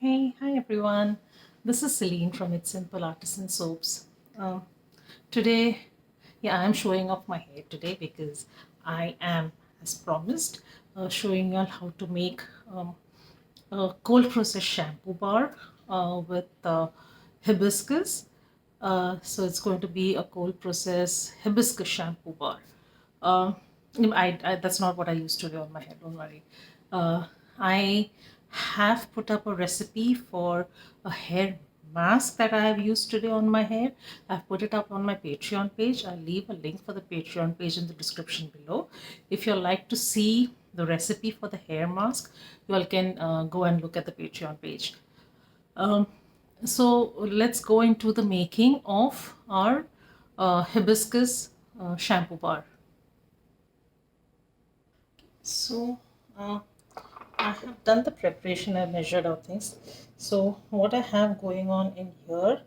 Hey, hi everyone. This is Celine from It's Simple Artisan Soaps. Uh, Today, yeah, I'm showing off my hair today because I am, as promised, showing you all how to make a cold process shampoo bar with hibiscus. So it's going to be a cold process hibiscus shampoo bar. Uh, that's not what I used to do on my hair, don't worry. I have put up a recipe for a hair mask that I have used today on my hair. I've put it up on my Patreon page. I'll leave a link for the Patreon page in the description below. If you'd like to see the recipe for the hair mask, you all can go and look at the Patreon page. Um, so let's go into the making of our hibiscus shampoo bar. So I have done the preparation, I measured out things. So what I have going on in here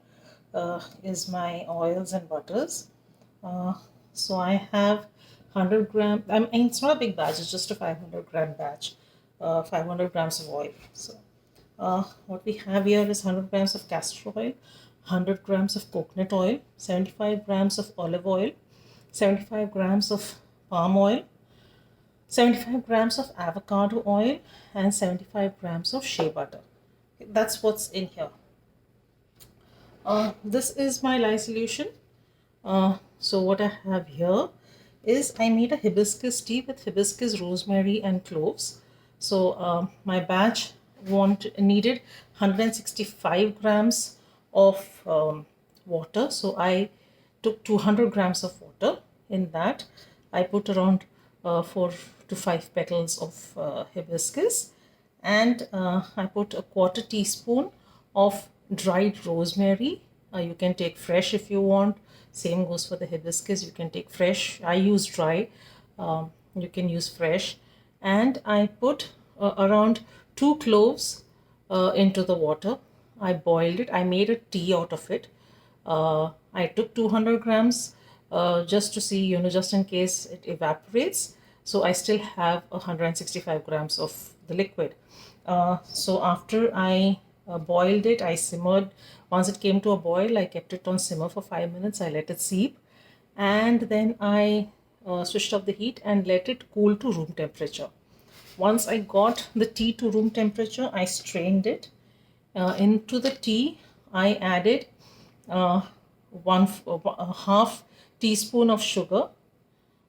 is my oils and butters. Uh, so I have 100 gram, I mean it's not a big batch, it's just a 500-gram batch, 500 grams of oil. So what we have here is 100 grams of castor oil, 100 grams of coconut oil, 75 grams of olive oil, 75 grams of palm oil, 75 grams of avocado oil, and 75 grams of shea butter. That's what's in here. This is my lye solution. So what I have here is I made a hibiscus tea with hibiscus, rosemary, and cloves. So my batch needed 165 grams of water. So I took 200 grams of water. In that, I put around 4 to 5 petals of hibiscus, and I put a quarter teaspoon of dried rosemary. You can take fresh if you want. Same goes for the hibiscus. You can take fresh. I use dry. You can use fresh. And I put around 2 cloves into the water. I boiled it. I made a tea out of it. I took 200 grams just to see, just in case it evaporates. So I still have 165 grams of the liquid. So after I boiled it, I simmered. Once it came to a boil, I kept it on simmer for 5 minutes. I let it seep, and then I switched off the heat and let it cool to room temperature. Once I got the tea to room temperature, I strained it. Into the tea, I added uh, a half teaspoon of sugar,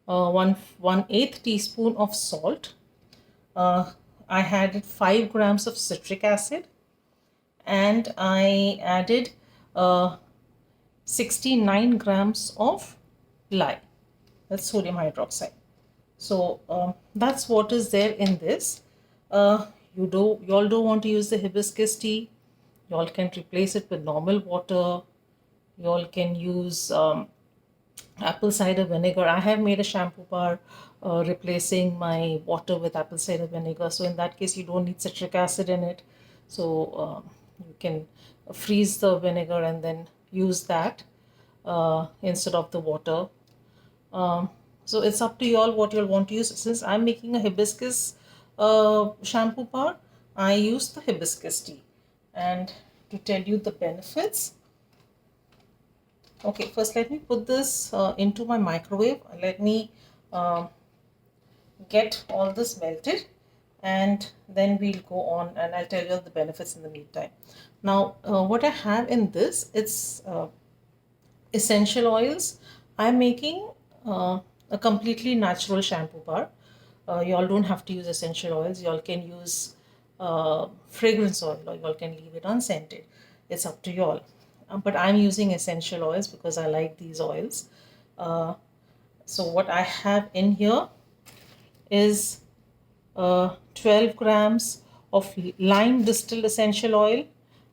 one eighth teaspoon of salt. I added 5 grams of citric acid, and I added uh, 69 grams of lye. That's sodium hydroxide. So that's what is there in this. You all don't want to use the hibiscus tea. You all can replace it with normal water. You all can use apple cider vinegar. I have made a shampoo bar replacing my water with apple cider vinegar. So in that case, you don't need citric acid in it. So you can freeze the vinegar and then use that instead of the water. Um, so it's up to you all what you'll want to use. Since I'm making a hibiscus shampoo bar, I use the hibiscus tea. And to tell you the benefits, okay, first let me put this into my microwave. Let me uh, get all this melted, and then we'll go on and I'll tell you the benefits in the meantime. Now, what I have in this, it's essential oils. I'm making a completely natural shampoo bar. Y'all don't have to use essential oils. Y'all can use fragrance oil, or y'all can leave it unscented. It's up to y'all. But I'm using essential oils because I like these oils. Uh, so what I have in here is 12 grams of lime distilled essential oil.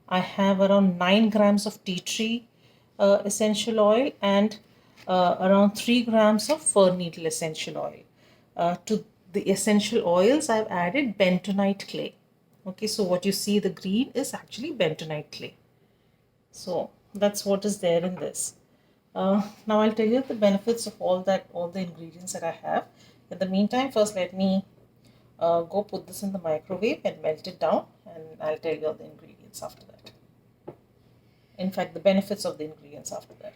I have around 9 grams of tea tree essential oil, and around 3 grams of fir needle essential oil. To the essential oils, I've added bentonite clay. Okay, so what you see, the green is actually bentonite clay. So that's what is there in this. Now I'll tell you the benefits of all the ingredients that I have. In the meantime, first let me go put this in the microwave and melt it down, and I'll tell you all the ingredients. ingredients after that. In fact, the benefits of the ingredients after that.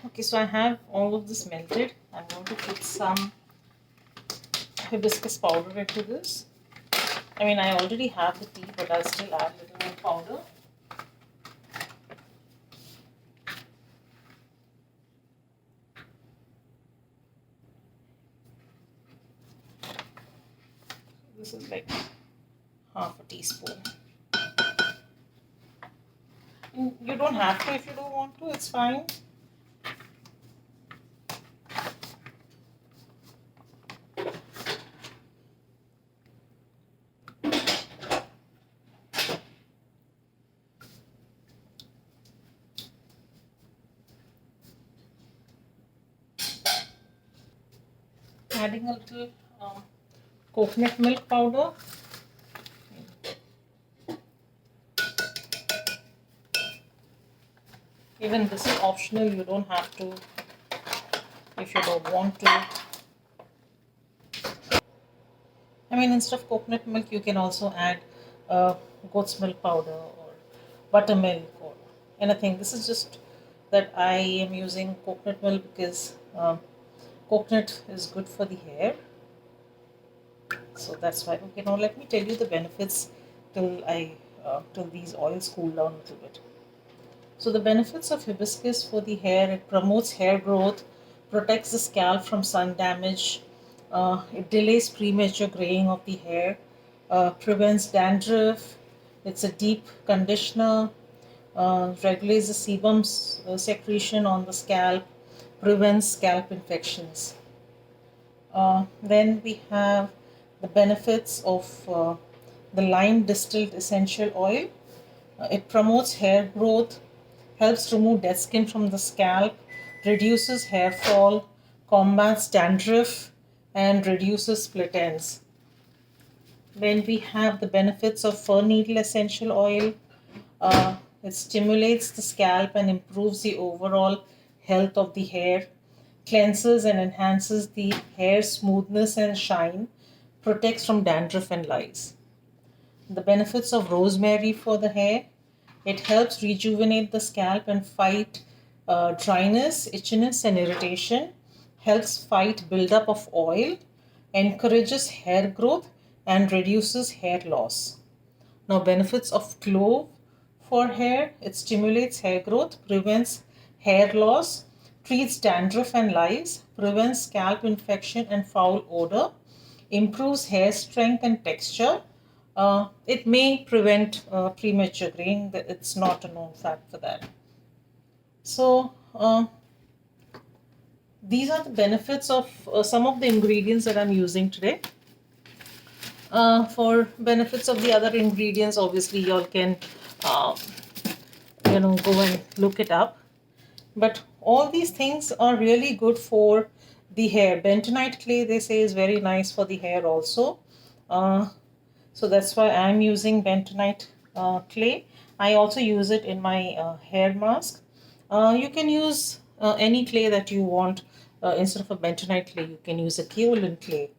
Okay, so I have all of this melted. I'm going to put some hibiscus powder into this. I mean, I already have the tea, but I'll still add a little more powder. This is like half a teaspoon. You don't have to if you don't want to, it's fine. Adding a little coconut milk powder. Even this is optional, you don't have to if you don't want to. I mean, instead of coconut milk, you can also add goat's milk powder or buttermilk or anything. This is just that I am using coconut milk because coconut is good for the hair. So that's why. Okay, now let me tell you the benefits till these oils cool down a little bit. So the benefits of hibiscus for the hair: it promotes hair growth, protects the scalp from sun damage, it delays premature graying of the hair, prevents dandruff, it's a deep conditioner, regulates the sebum secretion on the scalp, prevents scalp infections. Then we have the benefits of the lime distilled essential oil. It promotes hair growth, helps remove dead skin from the scalp, reduces hair fall, combats dandruff, and reduces split ends. Then we have the benefits of fir needle essential oil. It stimulates the scalp and improves the overall health of the hair, cleanses and enhances the hair smoothness and shine, protects from dandruff and lice. The benefits of rosemary for the hair: it helps rejuvenate the scalp and fight dryness, itchiness, and irritation, helps fight buildup of oil, encourages hair growth, and reduces hair loss. Now, benefits of clove for hair: it stimulates hair growth, prevents hair loss, treats dandruff and lice, prevents scalp infection and foul odor, improves hair strength and texture. It may prevent premature graying. It's not a known fact for that. So, these are the benefits of some of the ingredients that I'm using today. For benefits of the other ingredients, obviously y'all can go and look it up, but all these things are really good for the hair. Bentonite clay, they say, is very nice for the hair also, so that's why I'm using bentonite clay. I also use it in my hair mask. You can use any clay that you want. Instead of a bentonite clay, you can use a kaolin clay,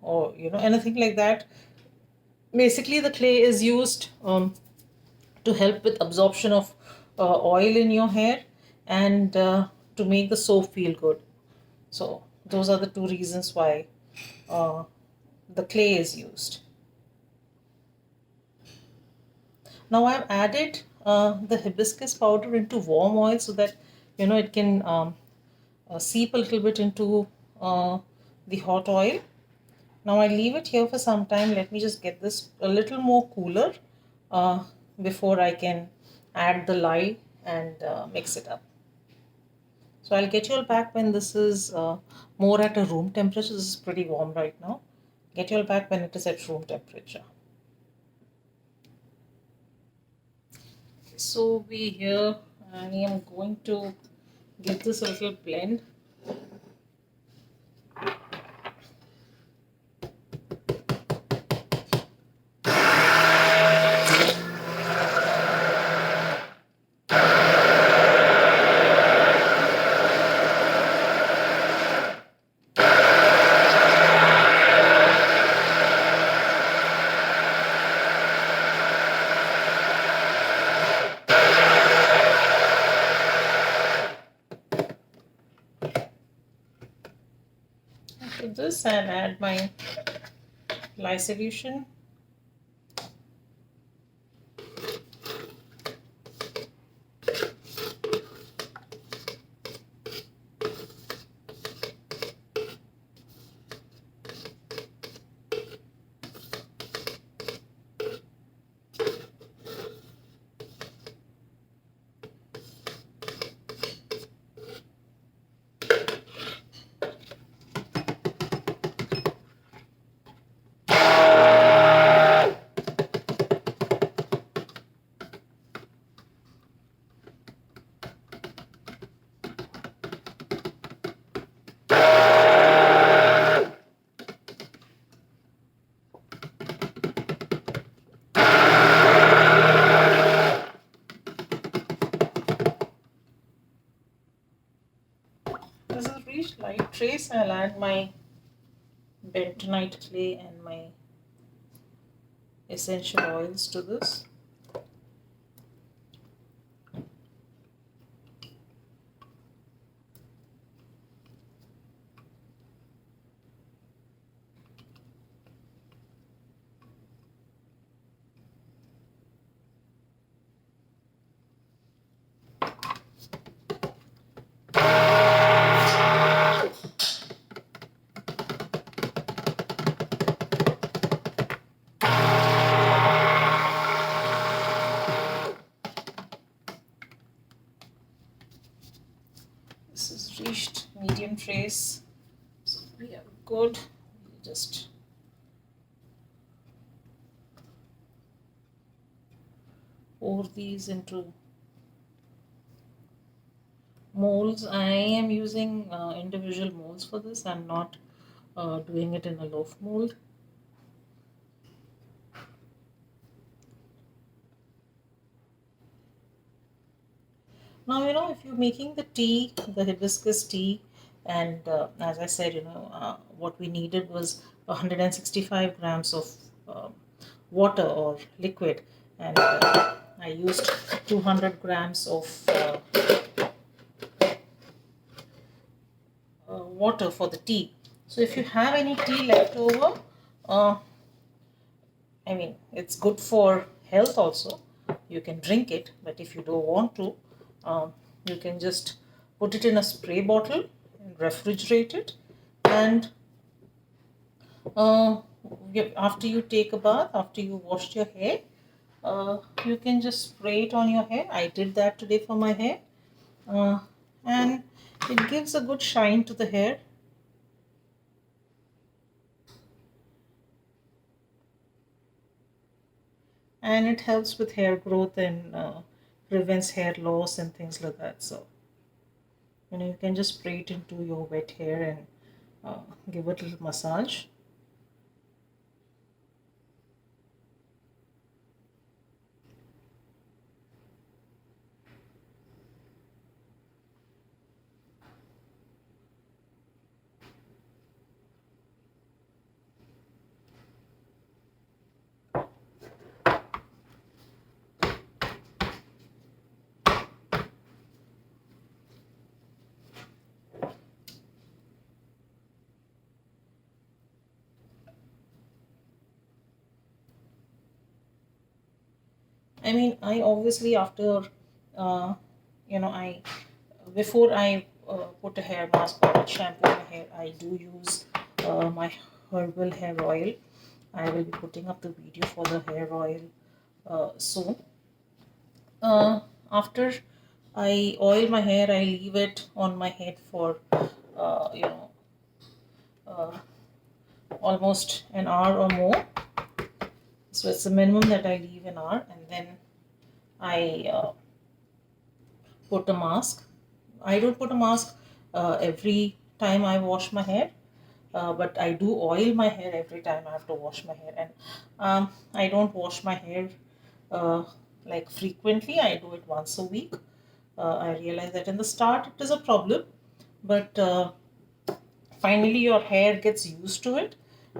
or anything like that. Basically, the clay is used to help with absorption of oil in your hair, and to make the soap feel good. So those are the two reasons why the clay is used. Now I've added the hibiscus powder into warm oil so that it can seep a little bit into the hot oil. Now I leave it here for some time. Let me just get this a little more cooler before I can add the lye and mix it up. So I'll get you all back when this is more at a room temperature. This is pretty warm right now. Get you all back when it is at room temperature. So we here, I am going to give this a little blend. this and add my lye solution. This is reached light trace. I'll add my bentonite clay and my essential oils to this. This is reached medium trace, so we are good. We just pour these into molds. I am using individual molds for this. I'm not doing it in a loaf mold. Now, if you're making the tea, the hibiscus tea, and as I said, what we needed was 165 grams of water or liquid, and I used 200 grams of water for the tea. So if you have any tea left over, I mean, it's good for health also. You can drink it, but if you don't want to, you can just put it in a spray bottle and refrigerate it. And after you take a bath, after you washed your hair, you can just spray it on your hair. I did that today for my hair. And it gives a good shine to the hair. And it helps with hair growth and prevents hair loss and things like that. So you can just spray it into your wet hair and give it a little massage. I mean, I obviously after, I before I put a hair mask or shampoo my hair, I do use my herbal hair oil. I will be putting up the video for the hair oil soon. After I oil my hair, I leave it on my head for, uh, you know, uh, almost an hour or more. So it's the minimum that I leave an hour, and then I put a mask. I don't put a mask every time I wash my hair, but I do oil my hair every time I have to wash my hair. And I don't wash my hair uh, like frequently. I do it once a week. I realize that in the start it is a problem, but finally your hair gets used to it,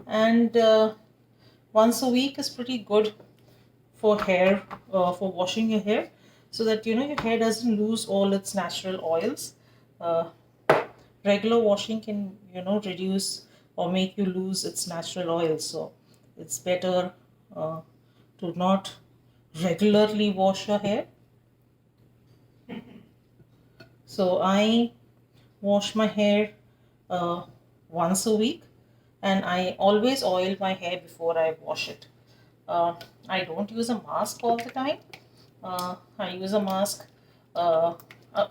and once a week is pretty good for hair, for washing your hair, so that your hair doesn't lose all its natural oils. uh, Regular washing can reduce or make you lose its natural oil. So it's better uh, to not regularly wash your hair. So I wash my hair uh, once a week, and I always oil my hair before I wash it. Uh, I don't use a mask all the time. I use a mask. Uh,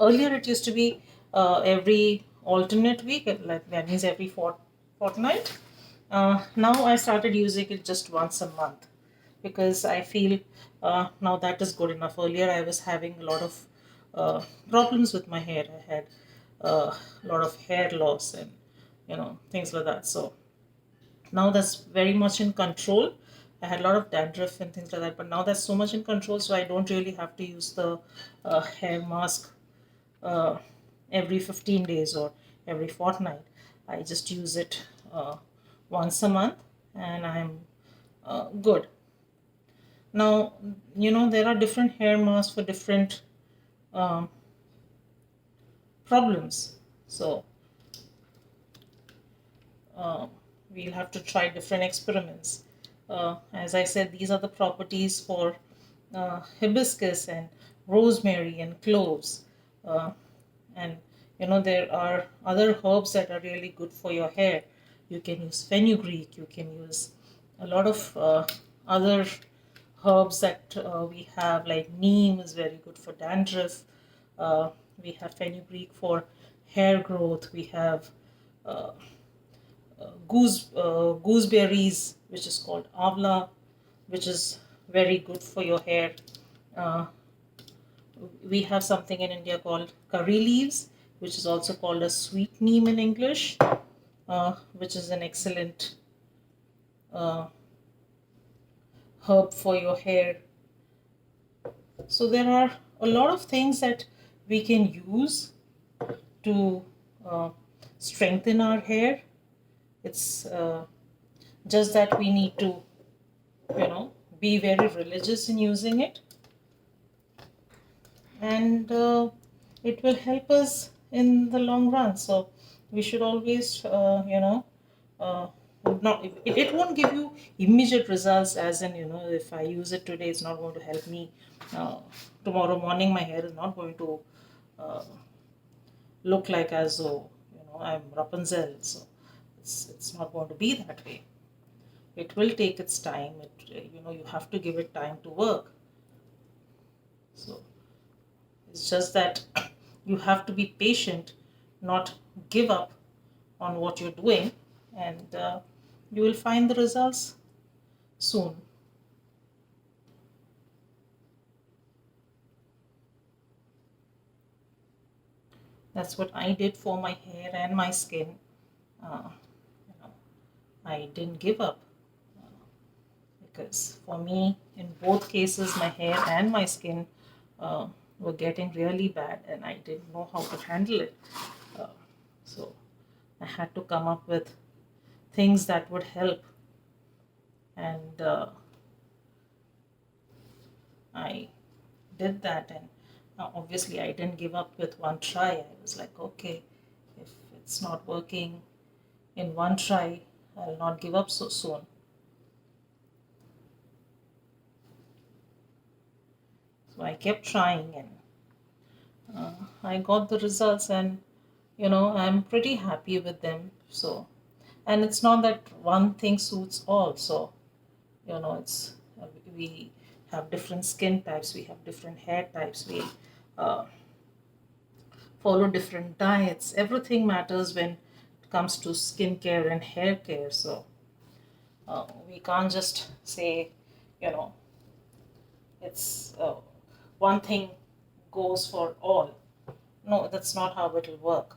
Earlier, it used to be every alternate week, like that means every fortnight. Now I started using it just once a month because I feel now that is good enough. Earlier, I was having a lot of problems with my hair. I had a lot of hair loss and things like that. So now that's very much in control. I had a lot of dandruff and things like that, but now that's so much in control, so I don't really have to use the hair mask uh, every 15 days or every fortnight. I just use it once a month, and I'm good. Now, there are different hair masks for different um, problems. So uh, we'll have to try different experiments. As I said, these are the properties for hibiscus and rosemary and cloves. Uh, and there are other herbs that are really good for your hair. You can use fenugreek, you can use a lot of other herbs that we have, like neem is very good for dandruff. We have fenugreek for hair growth. We have uh, gooseberries, which is called avla, which is very good for your hair. Uh, we have something in India called curry leaves, which is also called a sweet neem in English, which is an excellent uh, herb for your hair. So there are a lot of things that we can use to uh, strengthen our hair. It's just that we need to, be very religious in using it, and it will help us in the long run. So we should always, uh, not it won't give you immediate results, as in, if I use it today, it's not going to help me. Tomorrow morning, my hair is not going to uh, look like as though I'm Rapunzel. So it's not going to be that way. It will take its time. You have to give it time to work. So it's just that you have to be patient, not give up on what you're doing, and you will find the results soon. That's what I did for my hair and my skin. Uh, you know, I didn't give up because for me, in both cases, my hair and my skin uh, were getting really bad, and I didn't know how to handle it. Uh, so I had to come up with things that would help, and I did that. And obviously, I didn't give up with one try. I was like, okay, if it's not working in one try, I'll not give up so soon. So I kept trying, and I got the results, and I'm pretty happy with them. So, and it's not that one thing suits all. So, it's we have different skin types, we have different hair types, we uh, follow different diets. Everything matters when it comes to skincare and hair care. So we can't just say, you know, it's one thing goes for all. No, that's not how it will work.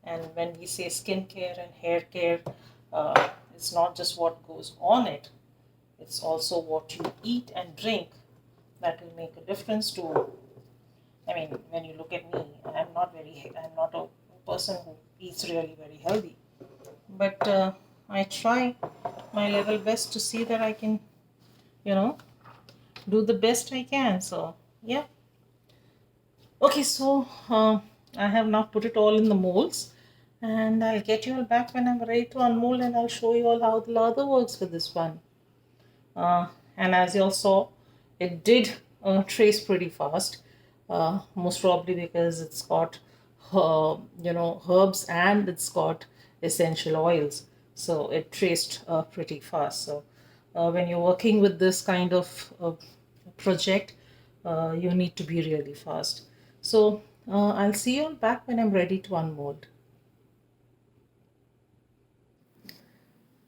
And when we say skincare and hair care, it's not just what goes on it, it's also what you eat and drink that will make a difference to. I mean, when you look at me, I'm not a person who eats really very healthy. But I try my level best to see that I can, you know, do the best I can. So, yeah. Okay, so I have now put it all in the molds, and I'll get you all back when I'm ready to unmold, and I'll show you all how the lather works for this one. And as you all saw, it did trace pretty fast, most probably because it's got herbs, and it's got essential oils, so it traced pretty fast. So when you're working with this kind of project, you need to be really fast. So I'll see you all back when I'm ready to unmold.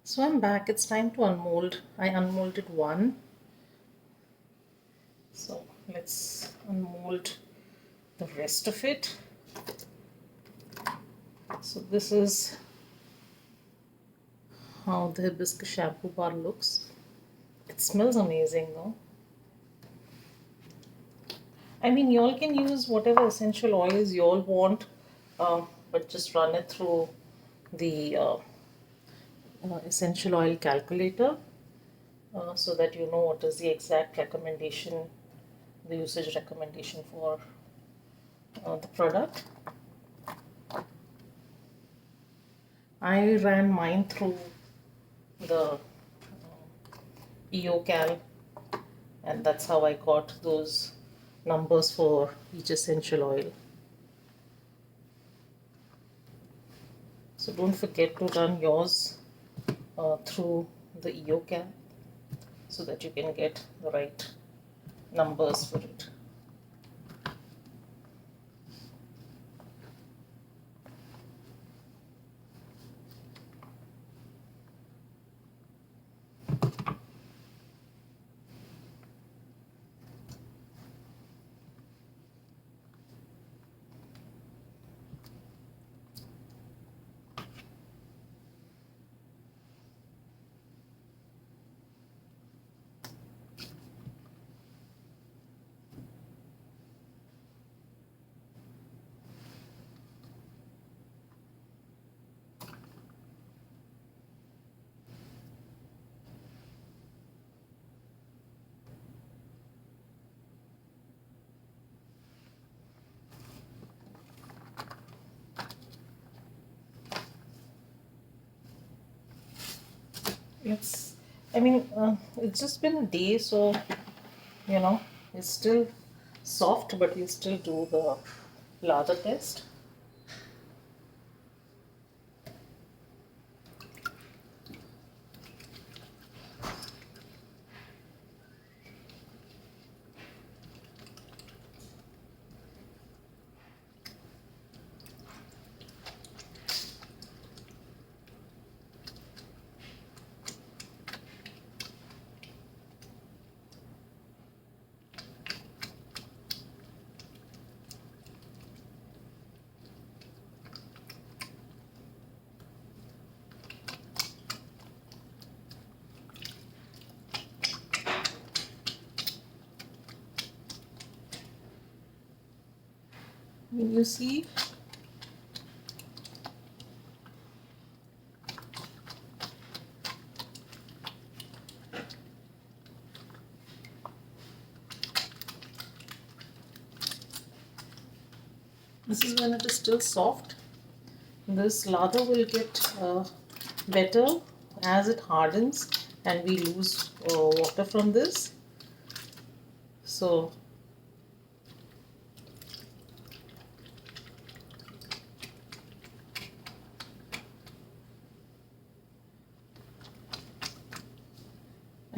So I'm back. It's time to unmold. I unmolded one. So let's unmold the rest of it. So this is how the hibiscus shampoo bar looks. It smells amazing though. I mean, you all can use whatever essential oils you all want, but just run it through the essential oil calculator, so that you know what is the exact recommendation, the usage recommendation for the product. I ran mine through the EOCal, and that's how I got those numbers for each essential oil. So don't forget to run yours through the EOCal so that you can get the right numbers for it. It's, I mean, it's just been a day, so you know, it's still soft, but we'll still do the lather test. You see, this is when it is still soft. This lather will get better as it hardens and we lose water from this. So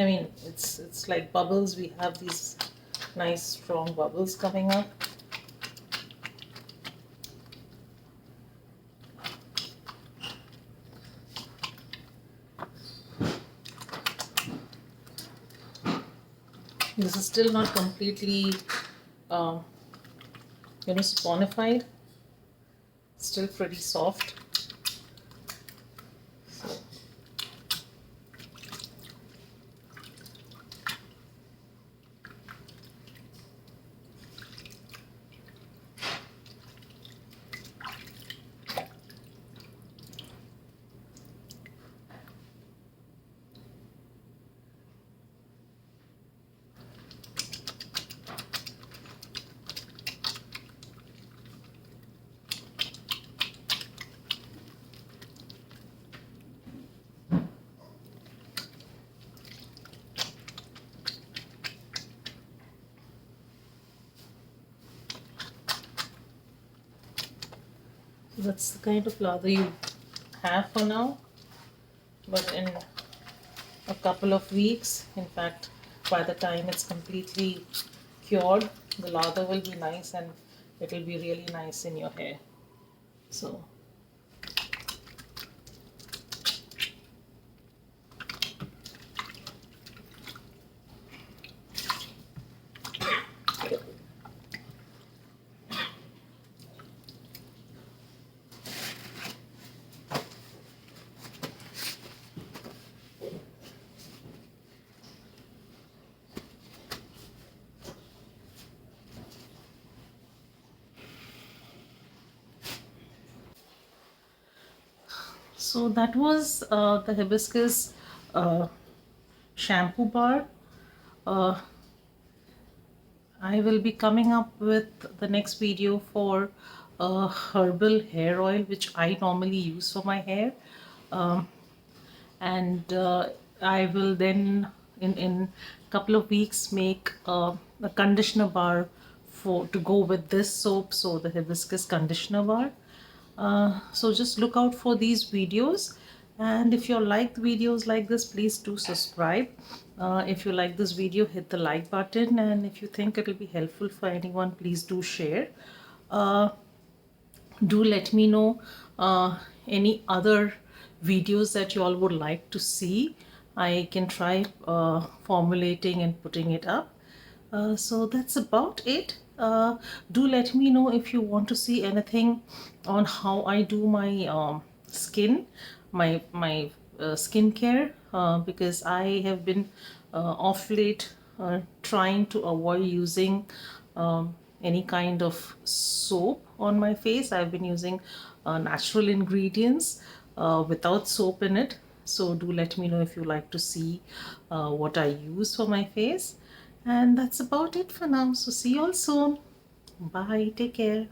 I mean, it's like bubbles. We have these nice strong bubbles coming up. This is still not completely, sponified. Still pretty soft. that's the kind of lather you have for now. But in a couple of weeks, in fact, by the time it's completely cured, the lather will be nice and it will be really nice in your hair. So so that was the hibiscus uh, shampoo bar. uh, I will be coming up with the next video for herbal hair oil which I normally use for my hair. um, and I will then in couple of weeks make a conditioner bar for to go with this soap, so the hibiscus conditioner bar. So just look out for these videos, and if you like videos like this, please do subscribe. If you like this video, hit the like button, and if you think it will be helpful for anyone, please do share. uh, do let me know any other videos that you all would like to see. I can try formulating and putting it up. So that's about it. Do let me know if you want to see anything on how I do my skin, my skincare, because I have been off late trying to avoid using any kind of soap on my face. I've been using natural ingredients without soap in it. So do let me know if you like to see what I use for my face. And that's about it for now. So see you all soon. Bye. Take care.